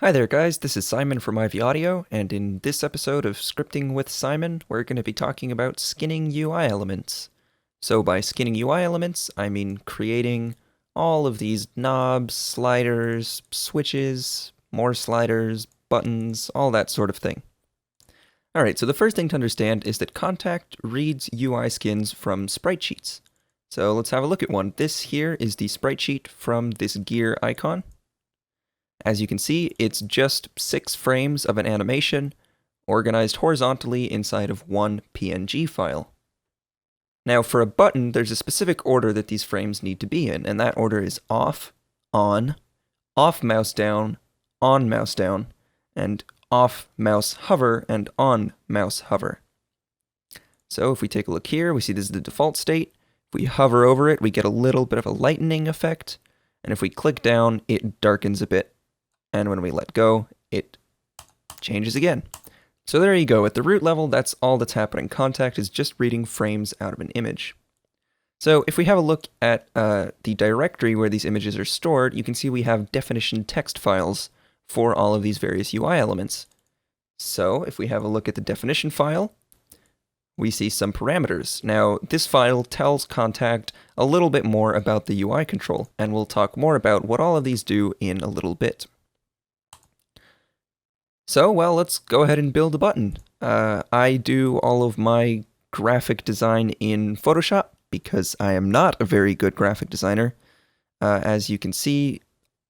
Hi there guys, this is Simon from Ivy Audio, and in this episode of Scripting with Simon, we're going to be talking about skinning UI elements. So by skinning UI elements, I mean creating all of these knobs, sliders, switches, more sliders, buttons, all that sort of thing. Alright, so the first thing to understand is that Kontakt reads UI skins from sprite sheets. So let's have a look at one. This here is the sprite sheet from this gear icon. As you can see, it's just 6 frames of an animation organized horizontally inside of one PNG file. Now for a button, there's a specific order that these frames need to be in, and that order is off mouse down, on mouse down, and off mouse hover and on mouse hover. So if we take a look here, we see this is the default state. If we hover over it, we get a little bit of a lightening effect, and if we click down, it darkens a bit. And when we let go, it changes again. So there you go. At the root level, that's all that's happening. Kontakt is just reading frames out of an image. So if we have a look at the directory where these images are stored, you can see we have definition text files for all of these various UI elements. So if we have a look at the definition file, we see some parameters. Now, this file tells Kontakt a little bit more about the UI control, and we'll talk more about what all of these do in a little bit. So, well, let's go ahead and build a button. I do all of my graphic design in Photoshop because I am not a very good graphic designer. As you can see,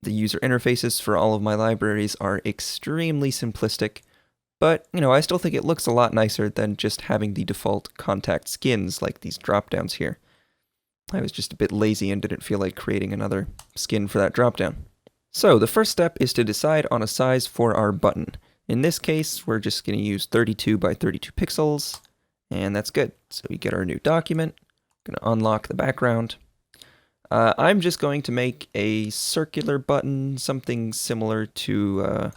the user interfaces for all of my libraries are extremely simplistic, but, I still think it looks a lot nicer than just having the default Kontakt skins like these dropdowns here. I was just a bit lazy and didn't feel like creating another skin for that dropdown. So, the first step is to decide on a size for our button. In this case, we're just going to use 32 by 32 pixels, and that's good. So we get our new document, going to unlock the background. I'm just going to make a circular button, something similar to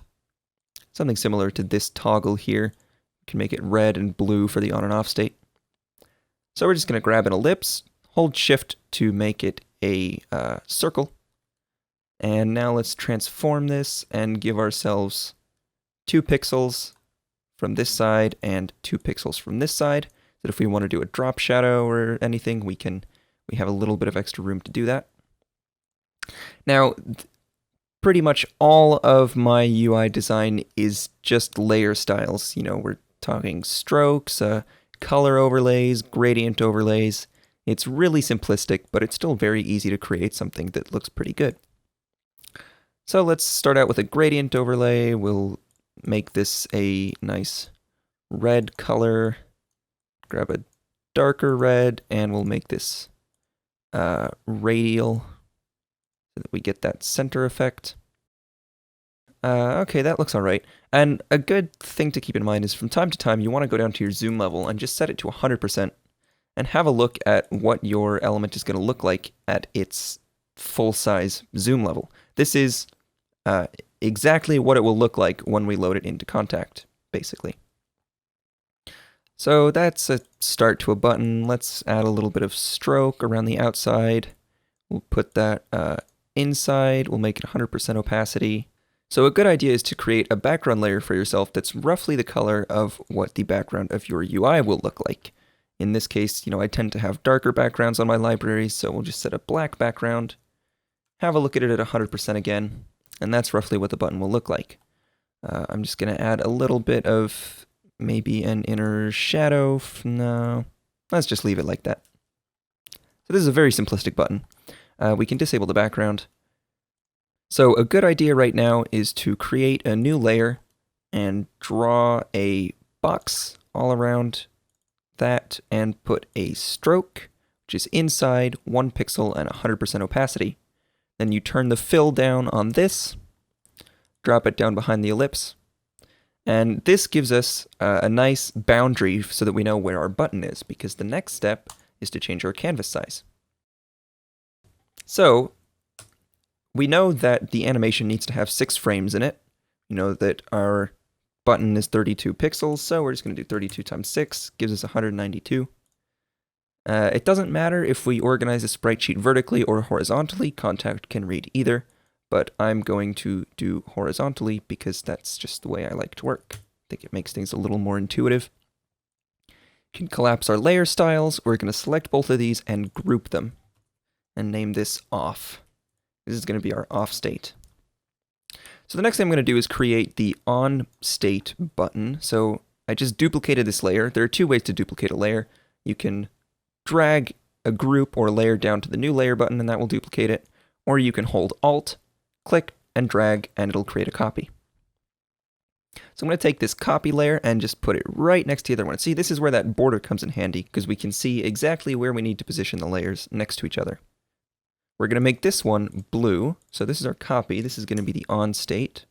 this toggle here. We can make it red and blue for the on and off state. So we're just going to grab an ellipse, hold shift to make it a circle, and now let's transform this and give ourselves 2 pixels from this side and 2 pixels from this side. That if we want to do a drop shadow or anything, we have a little bit of extra room to do that. Now, pretty much all of my UI design is just layer styles. We're talking strokes, color overlays, gradient overlays. It's really simplistic, but it's still very easy to create something that looks pretty good. So let's start out with a gradient overlay. We'll make this a nice red color, grab a darker red, and we'll make this radial so that we get that center effect. Okay, that looks alright. And a good thing to keep in mind is from time to time you want to go down to your zoom level and just set it to 100% and have a look at what your element is going to look like at its full-size zoom level. This is exactly what it will look like when we load it into Kontakt, basically. So that's a start to a button. Let's add a little bit of stroke around the outside. We'll put that inside. We'll make it 100% opacity. So a good idea is to create a background layer for yourself that's roughly the color of what the background of your UI will look like. In this case, I tend to have darker backgrounds on my libraries, so we'll just set a black background. Have a look at it at 100% again. And that's roughly what the button will look like. I'm just going to add a little bit of maybe an inner shadow. No, let's just leave it like that. So this is a very simplistic button. We can disable the background. So a good idea right now is to create a new layer and draw a box all around that and put a stroke, which is inside 1 pixel and 100% opacity. Then you turn the fill down on this, drop it down behind the ellipse, and this gives us a nice boundary so that we know where our button is, because the next step is to change our canvas size. So, we know that the animation needs to have 6 frames in it. We know that our button is 32 pixels, so we're just going to do 32 times 6, gives us 192. It doesn't matter if we organize a sprite sheet vertically or horizontally, Kontakt can read either, but I'm going to do horizontally because that's just the way I like to work. I think it makes things a little more intuitive. Can collapse our layer styles. We're going to select both of these and group them and name this off. This is going to be our off state. So the next thing I'm going to do is create the on state button. So I just duplicated this layer. There are two ways to duplicate a layer. You can drag a group or layer down to the new layer button and that will duplicate it. Or you can hold Alt, click, and drag and it'll create a copy. So I'm going to take this copy layer and just put it right next to the other one. See, this is where that border comes in handy because we can see exactly where we need to position the layers next to each other. We're going to make this one blue. So this is our copy. This is going to be the on state.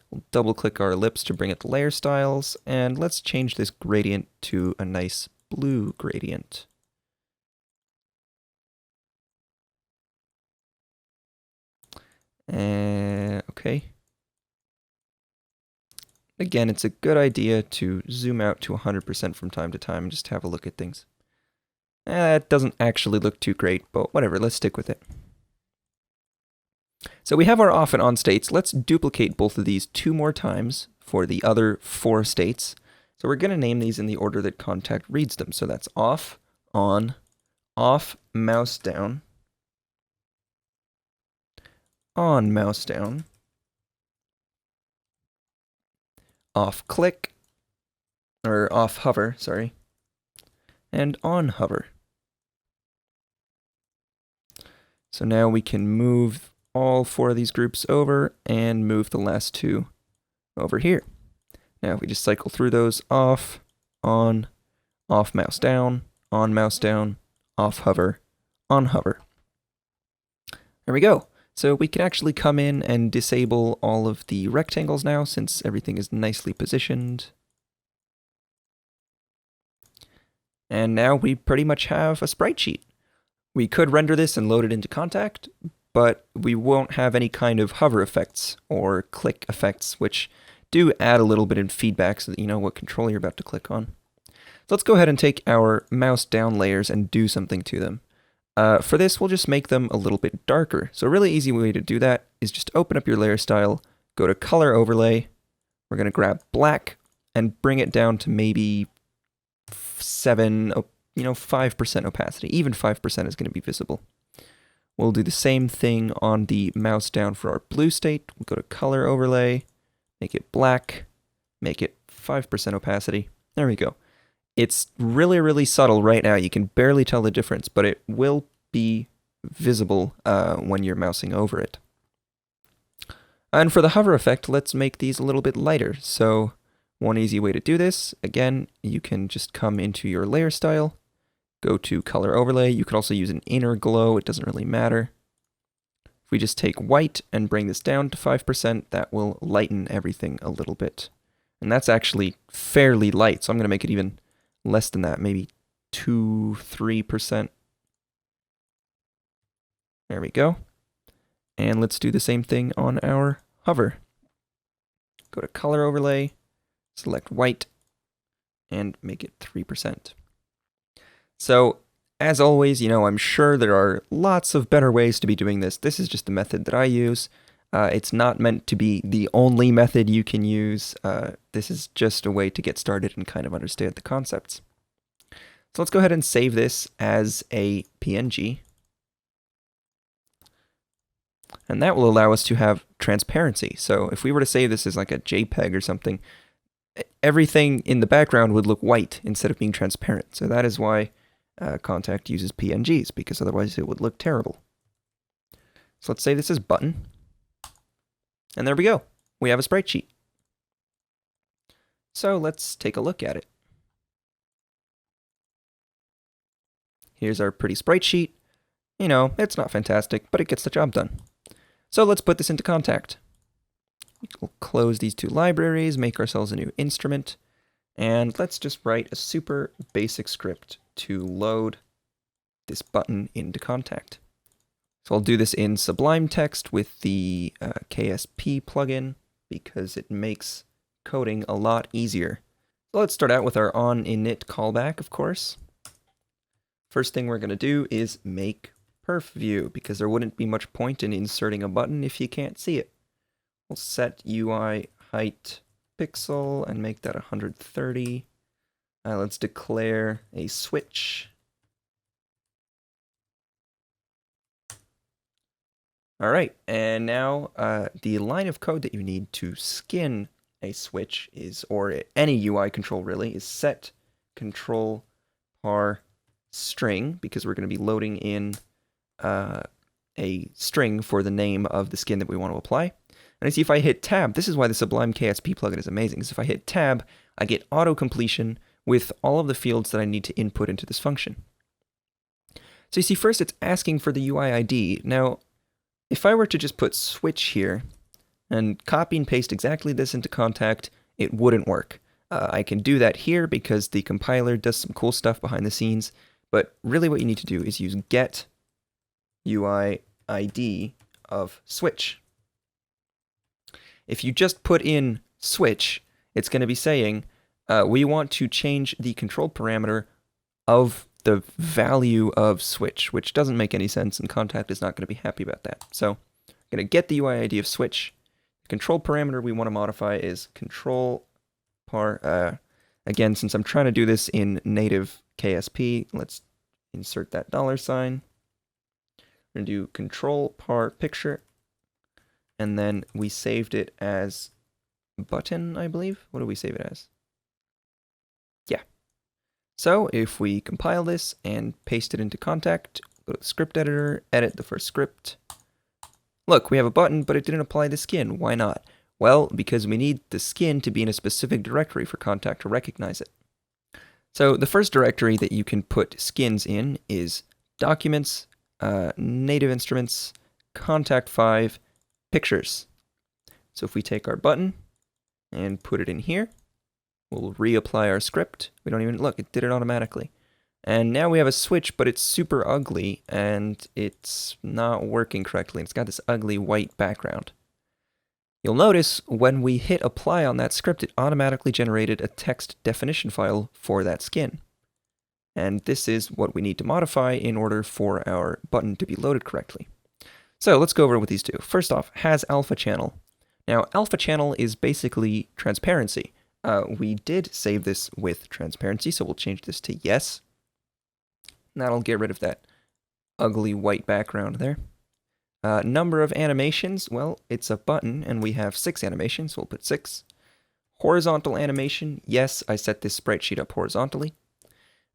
We'll double click our ellipse to bring it to layer styles. And let's change this gradient to a nice blue gradient. Okay. Again, it's a good idea to zoom out to 100% from time to time and just have a look at things. It doesn't actually look too great, but whatever, let's stick with it. So we have our off and on states. Let's duplicate both of these 2 more times for the other 4 states. So we're going to name these in the order that Kontakt reads them. So that's off, on, off, mouse down, on, mouse down, off click, or off hover, sorry, and on hover. So now we can move all 4 of these groups over and move the last 2 over here. Now if we just cycle through those, off, on, off mouse down, on mouse down, off hover, on hover. There we go. So we can actually come in and disable all of the rectangles now since everything is nicely positioned. And now we pretty much have a sprite sheet. We could render this and load it into Kontakt, but we won't have any kind of hover effects or click effects, which do add a little bit of feedback so that you know what controller you're about to click on. So let's go ahead and take our mouse down layers and do something to them. For this, we'll just make them a little bit darker. So a really easy way to do that is just open up your layer style, go to color overlay. We're going to grab black and bring it down to maybe 5% opacity. Even 5% is going to be visible. We'll do the same thing on the mouse down for our blue state. We'll go to color overlay, make it black, make it 5% opacity. There we go. It's really, really subtle right now. You can barely tell the difference, but it will be visible when you're mousing over it. And for the hover effect, let's make these a little bit lighter. So one easy way to do this, again, you can just come into your layer style, go to color overlay. You could also use an inner glow. It doesn't really matter. If we just take white and bring this down to 5%, that will lighten everything a little bit. And that's actually fairly light, so I'm going to make it even less than that, maybe 2-3%. There we go. And let's do the same thing on our hover. Go to color overlay, select white, and make it 3%. So, as always, I'm sure there are lots of better ways to be doing this. This is just the method that I use. It's not meant to be the only method you can use. This is just a way to get started and kind of understand the concepts. So let's go ahead and save this as a PNG. And that will allow us to have transparency. So if we were to save this as like a JPEG or something, everything in the background would look white instead of being transparent. So that is why Kontakt uses PNGs, because otherwise it would look terrible. So let's say this is button. And there we go. We have a sprite sheet. So let's take a look at it. Here's our pretty sprite sheet. It's not fantastic, but it gets the job done. So let's put this into Kontakt. We'll close these 2 libraries, make ourselves a new instrument, and let's just write a super basic script to load this button into Kontakt. So I'll do this in Sublime Text with the KSP plugin because it makes coding a lot easier. So let's start out with our onInit callback, of course. First thing we're going to do is make perf view, because there wouldn't be much point in inserting a button if you can't see it. We'll set UI height pixel and make that 130. Let's declare a switch. All right, and now the line of code that you need to skin a switch is, or any UI control really, is set control par string, because we're going to be loading in a string for the name of the skin that we want to apply. And I see if I hit tab, this is why the Sublime KSP plugin is amazing, is if I hit tab, I get auto completion with all of the fields that I need to input into this function. So you see, first it's asking for the UI ID. Now, if I were to just put switch here and copy and paste exactly this into Kontakt, it wouldn't work. I can do that here because the compiler does some cool stuff behind the scenes, but really what you need to do is use get UI ID of switch. If you just put in switch, it's going to be saying, we want to change the control parameter of the value of switch, which doesn't make any sense, and Kontakt is not going to be happy about that. So I'm going to get the UI ID of switch. The control parameter we want to modify is control par. Again, since I'm trying to do this in native KSP, let's insert that $sign. We're going to do control par picture, and then we saved it as button, I believe. What do we save it as? Yeah. So if we compile this and paste it into Kontakt, go to the script editor, edit the first script. Look, we have a button, but it didn't apply the skin. Why not? Well, because we need the skin to be in a specific directory for Kontakt to recognize it. So the first directory that you can put skins in is documents, native instruments, Kontakt 5, pictures. So if we take our button and put it in here, we'll reapply our script. We don't even look, it did it automatically. And now we have a switch, but it's super ugly and it's not working correctly. It's got this ugly white background. You'll notice when we hit apply on that script, it automatically generated a text definition file for that skin. And this is what we need to modify in order for our button to be loaded correctly. So let's go over what these do. First off, has alpha channel. Now, alpha channel is basically transparency. We did save this with transparency, so we'll change this to yes. That'll get rid of that ugly white background there. Number of animations, well, it's a button, and we have 6 animations, so we'll put 6. Horizontal animation, yes, I set this sprite sheet up horizontally.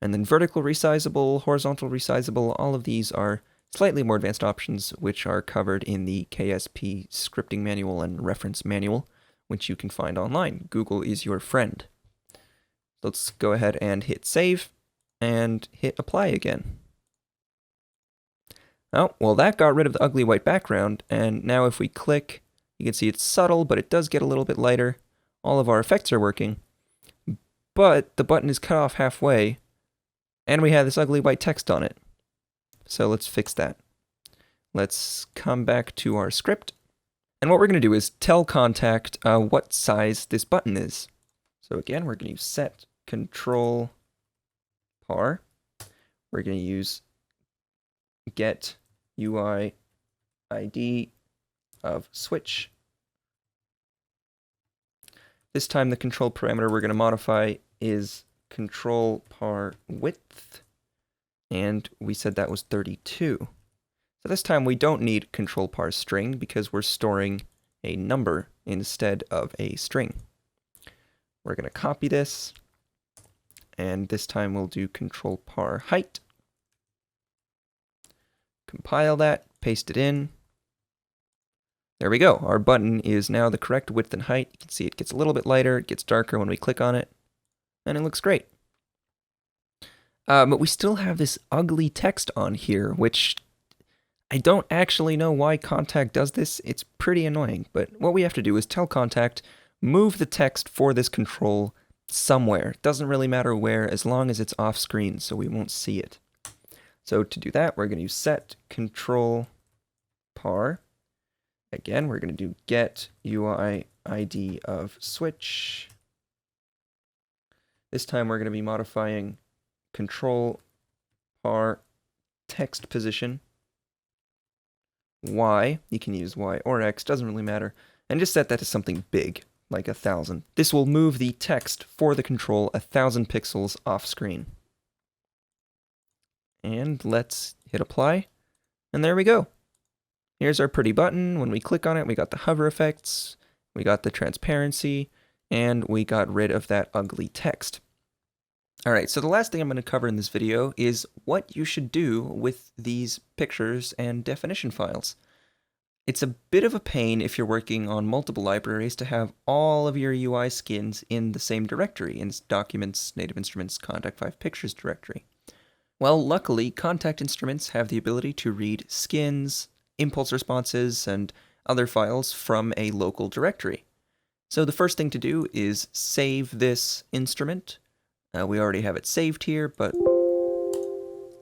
And then vertical resizable, horizontal resizable, all of these are slightly more advanced options, which are covered in the KSP scripting manual and reference manual, which you can find online. Google is your friend. Let's go ahead and hit save and hit apply again. Oh, well, that got rid of the ugly white background, and now if we click, you can see it's subtle, but it does get a little bit lighter. All of our effects are working, but the button is cut off halfway, and we have this ugly white text on it. So let's fix that. Let's come back to our script. And what we're going to do is tell Kontakt what size this button is. So again, we're going to use set control par. We're going to use get UI ID of switch. This time the control parameter we're going to modify is control par width, and we said that was 32. So this time we don't need control par string because we're storing a number instead of a string. We're going to copy this, and this time we'll do control par height. Compile that, paste it in. There we go. Our button is now the correct width and height. You can see it gets a little bit lighter, it gets darker when we click on it, and it looks great. But we still have this ugly text on here, which I don't actually know why Kontakt does this. It's pretty annoying, but what we have to do is tell Kontakt, move the text for this control somewhere. It doesn't really matter where, as long as it's off screen, so we won't see it. So to do that, we're going to use set control par. Again, we're going to do get UI ID of switch. This time we're going to be modifying control par text position. Y. You can use Y or X, doesn't really matter. And just set that to something big, like 1,000. This will move the text for the control 1,000 pixels off screen. And let's hit apply. And there we go. Here's our pretty button. When we click on it, we got the hover effects, we got the transparency, and we got rid of that ugly text. Alright, so the last thing I'm going to cover in this video is what you should do with these pictures and definition files. It's a bit of a pain if you're working on multiple libraries to have all of your UI skins in the same directory, in Documents, Native Instruments, Kontakt 5 Pictures directory. Well, luckily, Kontakt instruments have the ability to read skins, impulse responses, and other files from a local directory. So the first thing to do is save this instrument. We already have it saved here, but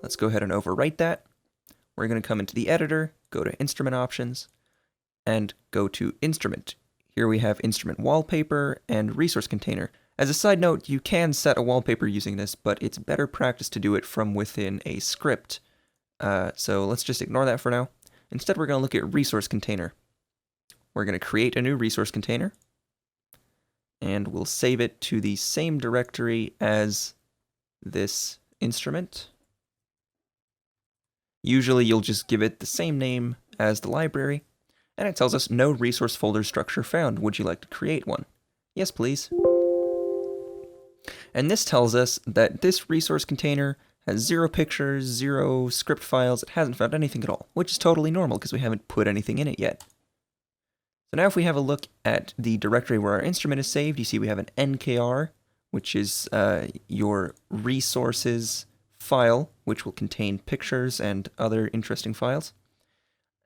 let's go ahead and overwrite that. We're going to come into the editor, go to Instrument Options, and go to Instrument. Here we have Instrument Wallpaper and Resource Container. As a side note, you can set a wallpaper using this, but it's better practice to do it from within a script. So let's just ignore that for now. Instead, we're going to look at Resource Container. We're going to create a new resource container, and we'll save it to the same directory as this instrument. Usually you'll just give it the same name as the library, and it tells us no resource folder structure found. Would you like to create one? Yes, please. And this tells us that this resource container has 0 pictures, 0 script files. It hasn't found anything at all, which is totally normal because we haven't put anything in it yet. So now if we have a look at the directory where our instrument is saved, you see we have an NKR, which is your resources file, which will contain pictures and other interesting files.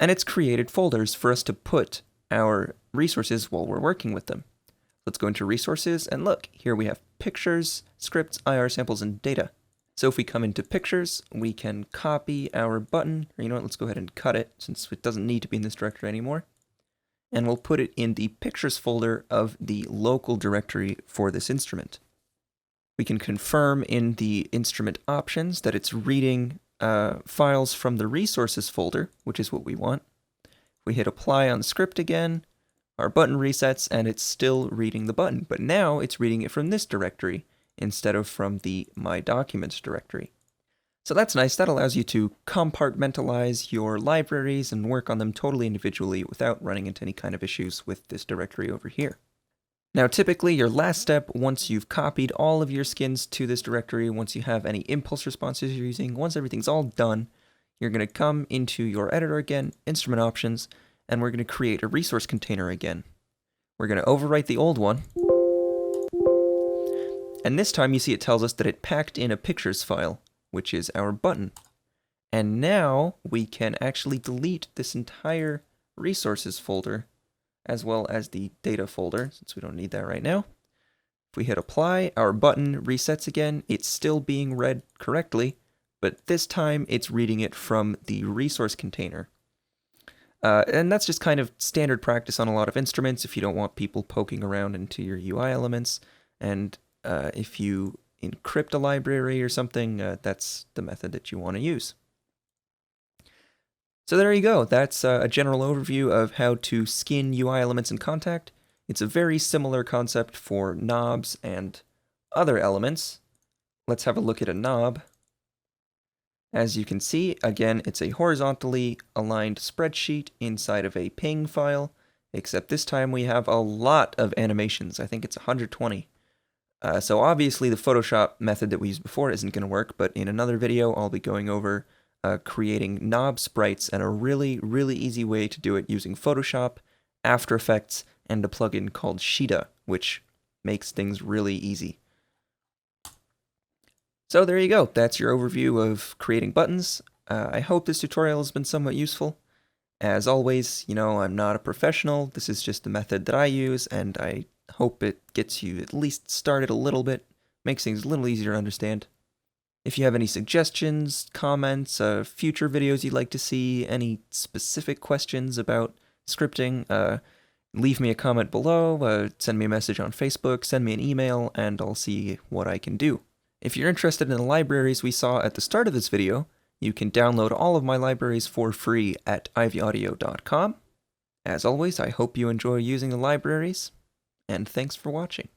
And it's created folders for us to put our resources while we're working with them. Let's go into resources, and look, here we have pictures, scripts, IR samples, and data. So if we come into pictures, we can copy our button, or you know what, let's go ahead and cut it, since it doesn't need to be in this directory anymore. And we'll put it in the pictures folder of the local directory for this instrument. We can confirm in the instrument options that it's reading files from the resources folder, which is what we want. We hit apply on the script again, our button resets, and it's still reading the button, but now it's reading it from this directory instead of from the My Documents directory. So that's nice. That allows you to compartmentalize your libraries and work on them totally individually without running into any kind of issues with this directory over here. Now, typically, your last step, once you've copied all of your skins to this directory, once you have any impulse responses you're using, once everything's all done, you're going to come into your editor again, Instrument Options, and we're going to create a resource container again. We're going to overwrite the old one. And this time, you see it tells us that it packed in a pictures file, which is our button. And now we can actually delete this entire resources folder as well as the data folder, since we don't need that right now. If we hit apply, our button resets again. It's still being read correctly, but this time it's reading it from the resource container. And that's just kind of standard practice on a lot of instruments if you don't want people poking around into your UI elements. And if you encrypt a library or something, that's the method that you want to use. So there you go. That's a general overview of how to skin UI elements in Kontakt. It's a very similar concept for knobs and other elements. Let's have a look at a knob. As you can see, again, it's a horizontally aligned spreadsheet inside of a ping file, except this time we have a lot of animations. I think it's 120. So obviously the Photoshop method that we used before isn't going to work, but in another video I'll be going over creating knob sprites and a really, really easy way to do it using Photoshop, After Effects, and a plugin called Sheeta, which makes things really easy. So there you go. That's your overview of creating buttons. I hope this tutorial has been somewhat useful. As always, you know, I'm not a professional. This is just the method that I use, and I hope it gets you at least started a little bit, makes things a little easier to understand. If you have any suggestions, comments, future videos you'd like to see, any specific questions about scripting, leave me a comment below, send me a message on Facebook, send me an email, and I'll see what I can do. If you're interested in the libraries we saw at the start of this video, You can download all of my libraries for free at ivyaudio.com. As always, I hope you enjoy using the libraries, and thanks for watching.